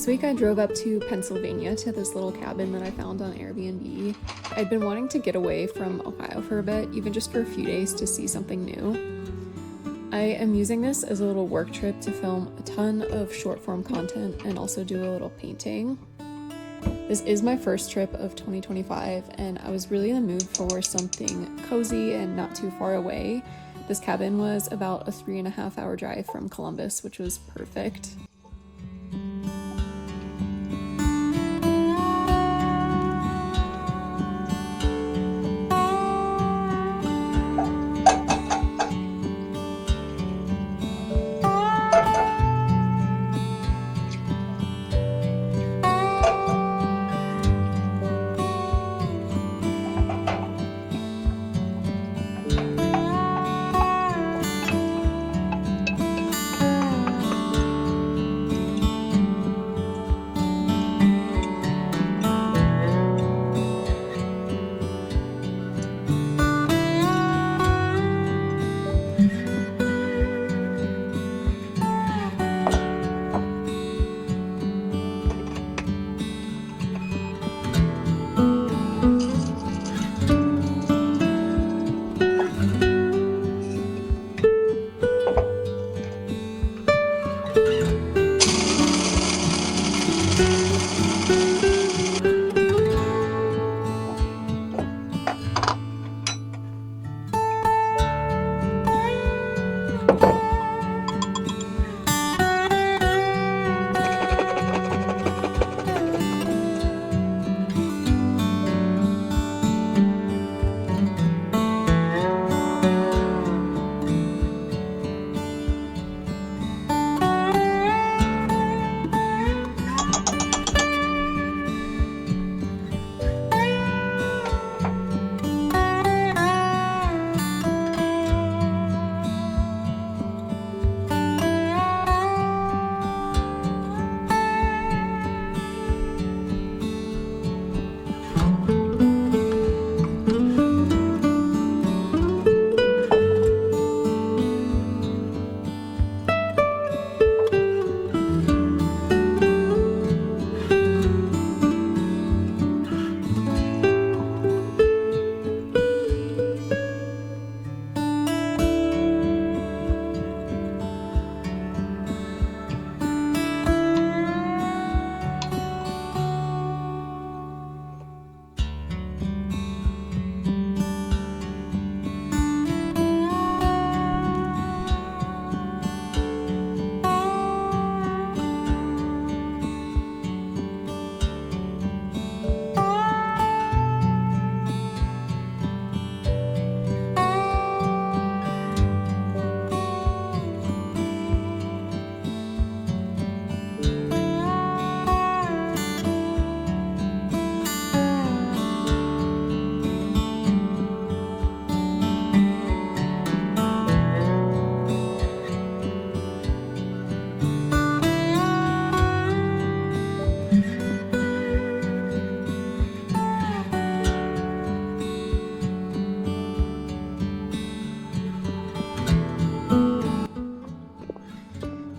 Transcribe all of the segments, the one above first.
This week I drove up to Pennsylvania to this little cabin that I found on Airbnb. I'd been wanting to get away from Ohio for a bit, even just for a few days to see something new. I am using this as a little work trip to film a ton of short form content and also do a little painting. This is my first trip of 2025 and I was really in the mood for something cozy and not too far away. This cabin was about a 3.5 hour drive from Columbus, which was perfect.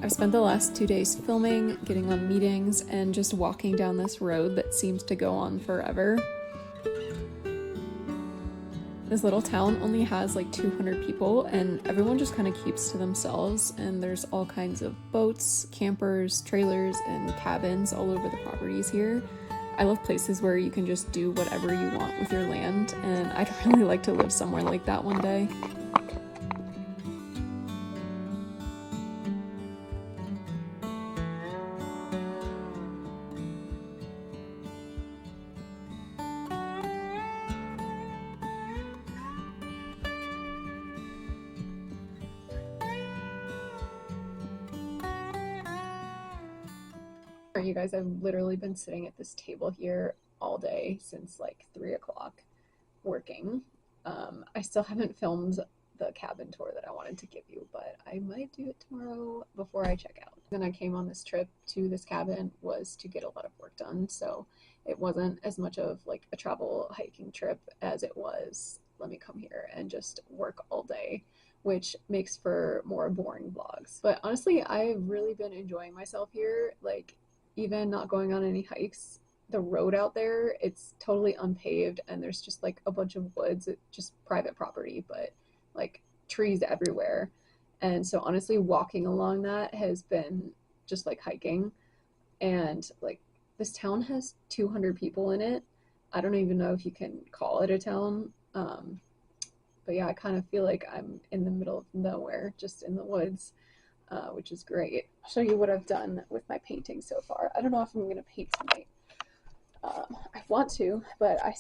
I've spent the last 2 days filming, getting on meetings, and just walking down this road that seems to go on forever. This little town only has like 200 people and everyone just kind of keeps to themselves, and there's all kinds of boats, campers, trailers, and cabins all over the properties here. I love places where you can just do whatever you want with your land, and I'd really like to live somewhere like that one day. You guys, I've literally been sitting at this table here all day since like 3 o'clock working. I still haven't filmed the cabin tour that I wanted to give you, but I might do it tomorrow before I check out. Then I came on this trip to this cabin was to get a lot of work done, so it wasn't as much of like a travel hiking trip as it was let me come here and just work all day, which makes for more boring vlogs. But honestly, I've really been enjoying myself here. Like, even not going on any hikes, the road out there, it's totally unpaved and there's just like a bunch of woods, it's just private property, but like trees everywhere. And so honestly, walking along that has been just like hiking. And like this town has 200 people in it. I don't even know if you can call it a town. But yeah, I kind of feel like I'm in the middle of nowhere, just in the woods, which is great. I'll show you what I've done with my painting so far. I don't know if I'm going to paint tonight. I want to, but I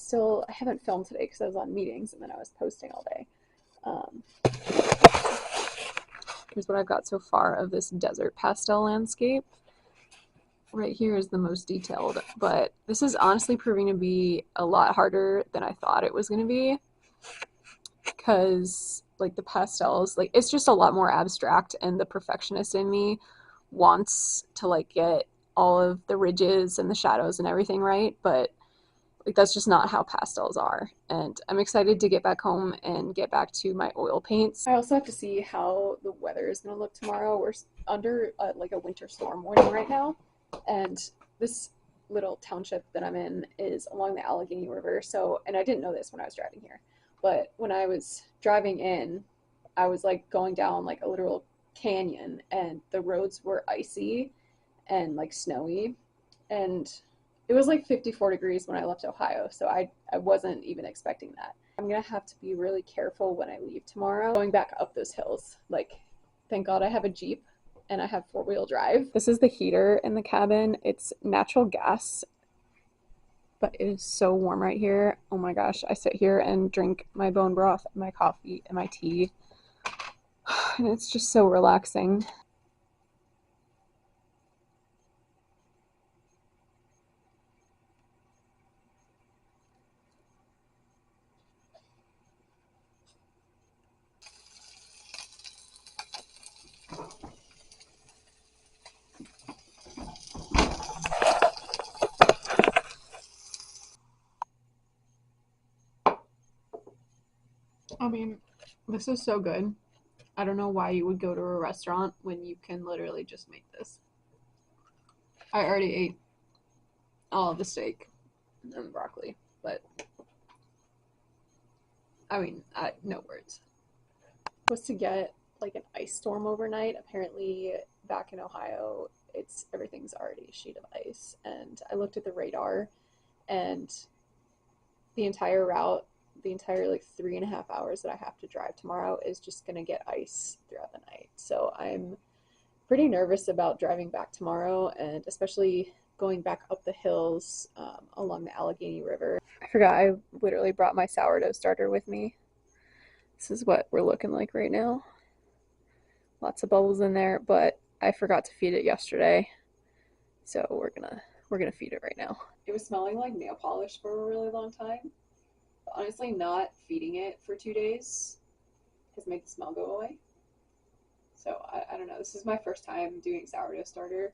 haven't filmed today because I was on meetings and then I was posting all day. Here's what I've got so far of this desert pastel landscape. Right here is the most detailed, but this is honestly proving to be a lot harder than I thought it was going to be, because like the pastels, like it's just a lot more abstract, and the perfectionist in me wants to like get all of the ridges and the shadows and everything right, but like that's just not how pastels are. And I'm excited to get back home and get back to my oil paints. I also have to see how the weather is going to look tomorrow. We're under like a winter storm warning right now, and this little township that I'm in is along the Allegheny River. So, and I didn't know this when I was driving here, but when I was driving in, I was like going down like a literal canyon, and the roads were icy and like snowy, and it was like 54 degrees when I left Ohio, so I wasn't even expecting that. I'm gonna have to be really careful when I leave tomorrow going back up those hills. Like, thank God I have a Jeep and I have four-wheel drive. This is the heater in the cabin. It's natural gas, but it is so warm right here. Oh my gosh, I sit here and drink my bone broth and my coffee and my tea, and it's just so relaxing. I mean, this is so good. I don't know why you would go to a restaurant when you can literally just make this. I already ate all of the steak and broccoli, but I mean, no words. Supposed to get like an ice storm overnight. Apparently, back in Ohio, everything's already a sheet of ice. And I looked at the radar, and the entire route, the entire like 3.5 hours that I have to drive tomorrow is just gonna get ice throughout the night. So I'm pretty nervous about driving back tomorrow, and especially going back up the hills along the Allegheny River. I forgot I literally brought my sourdough starter with me. This is what we're looking like right now. Lots of bubbles in there, but I forgot to feed it yesterday, so we're gonna feed it right now. It was smelling like nail polish for a really long time. But honestly, not feeding it for 2 days has made the smell go away. So I don't know. This is my first time doing sourdough starter,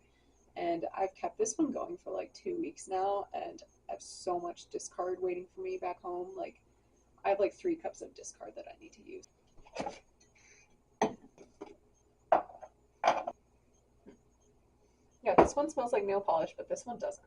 and I've kept this one going for like 2 weeks now, and I have so much discard waiting for me back home. Like, I have like 3 cups of discard that I need to use. Yeah, this one smells like nail polish, but this one doesn't.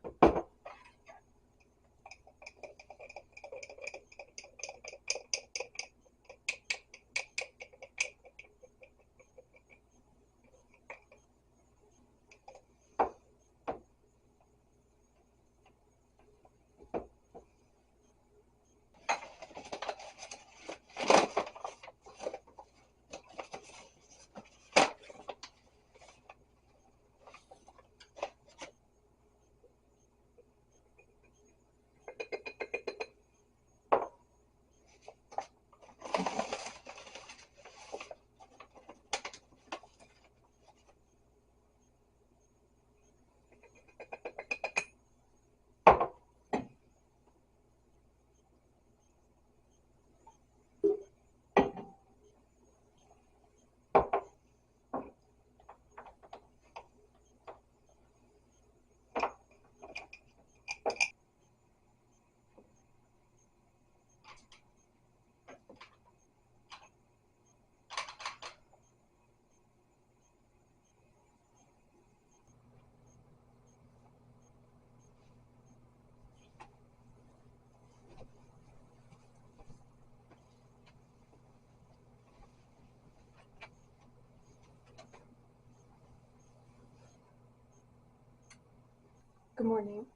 Good morning.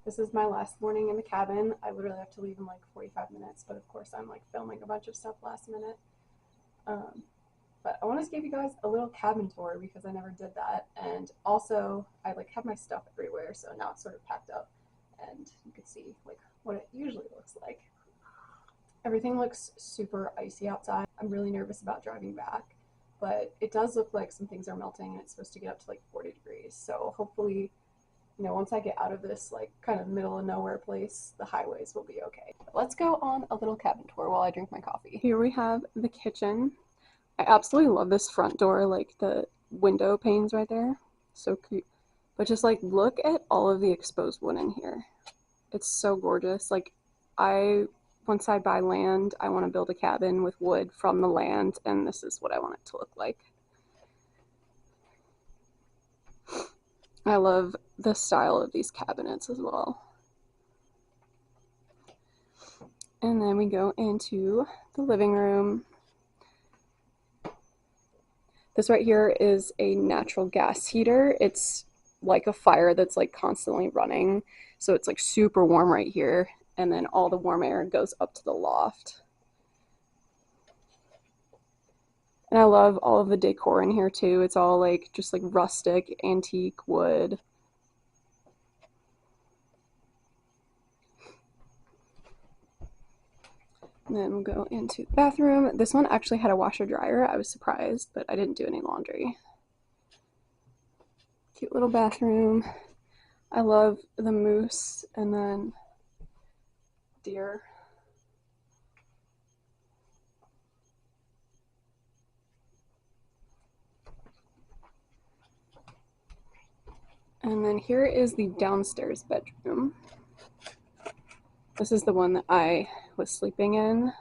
This is my last morning in the cabin. I literally have to leave in like 45 minutes, but of course I'm like filming a bunch of stuff last minute. But I want to give you guys a little cabin tour because I never did that, and also I like have my stuff everywhere, so now it's sort of packed up, and you can see like what it usually looks like. Everything looks super icy outside. I'm really nervous about driving back, but it does look like some things are melting and it's supposed to get up to like 40 degrees. So hopefully, you know, once I get out of this like kind of middle of nowhere place, the highways will be okay. Let's go on a little cabin tour while I drink my coffee. Here we have the kitchen. I absolutely love this front door, like the window panes right there. So cute. But just like look at all of the exposed wood in here. It's so gorgeous. Like once I buy land, I want to build a cabin with wood from the land, and this is what I want it to look like. I love the style of these cabinets as well. And then we go into the living room. This right here is a natural gas heater. It's like a fire that's like constantly running. So it's like super warm right here. And then all the warm air goes up to the loft. And I love all of the decor in here too. It's all like just like rustic, antique wood. And then we'll go into the bathroom. This one actually had a washer dryer. I was surprised, but I didn't do any laundry. Cute little bathroom. I love the moose and then deer. And then here is the downstairs bedroom. This is the one that I was sleeping in.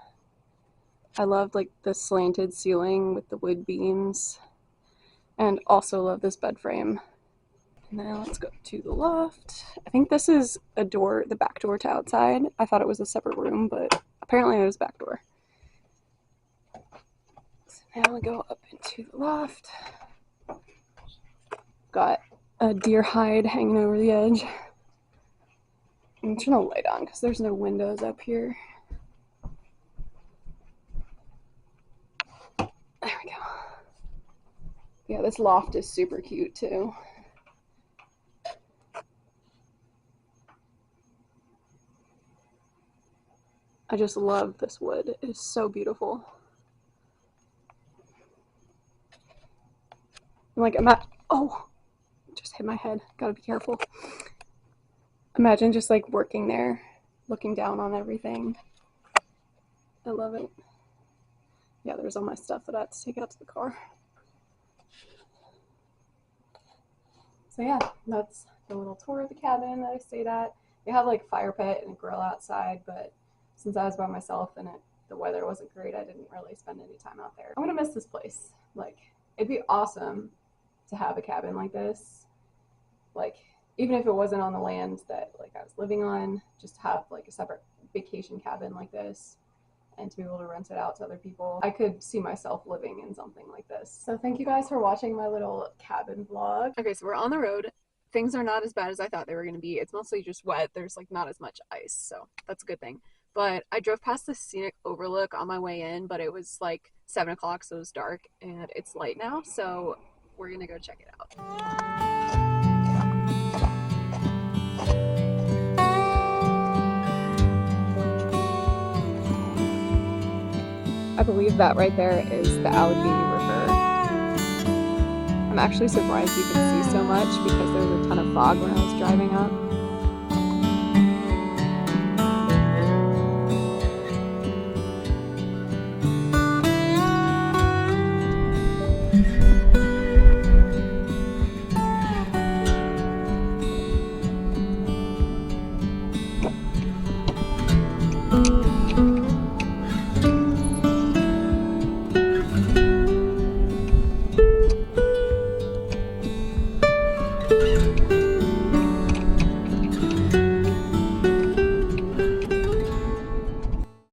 I loved like the slanted ceiling with the wood beams, and also love this bed frame. Now let's go to the loft. I think this is a door, the back door to outside. I thought it was a separate room, but apparently there's a back door. So now we go up into the loft. Got a deer hide hanging over the edge. I'm turning the light on because there's no windows up here. There we go. Yeah, this loft is super cute too. I just love this wood. It is so beautiful. I'm like, oh, just hit my head. Gotta be careful. Imagine just like working there, looking down on everything. I love it. Yeah, there's all my stuff that I have to take out to the car. So yeah, that's the little tour of the cabin that I stayed at. They have like fire pit and a grill outside, but since I was by myself and the weather wasn't great, I didn't really spend any time out there. I'm gonna miss this place. Like, it'd be awesome to have a cabin like this. Like, even if it wasn't on the land that like I was living on, just to have like a separate vacation cabin like this and to be able to rent it out to other people. I could see myself living in something like this. So thank you guys for watching my little cabin vlog. Okay, so we're on the road. Things are not as bad as I thought they were going to be. It's mostly just wet. There's like not as much ice, so that's a good thing. But I drove past the scenic overlook on my way in, but it was like 7 o'clock, so it was dark, and it's light now, so we're gonna go check it out. I believe that right there is the Allegheny River. I'm actually surprised you can see so much because there was a ton of fog when I was driving up.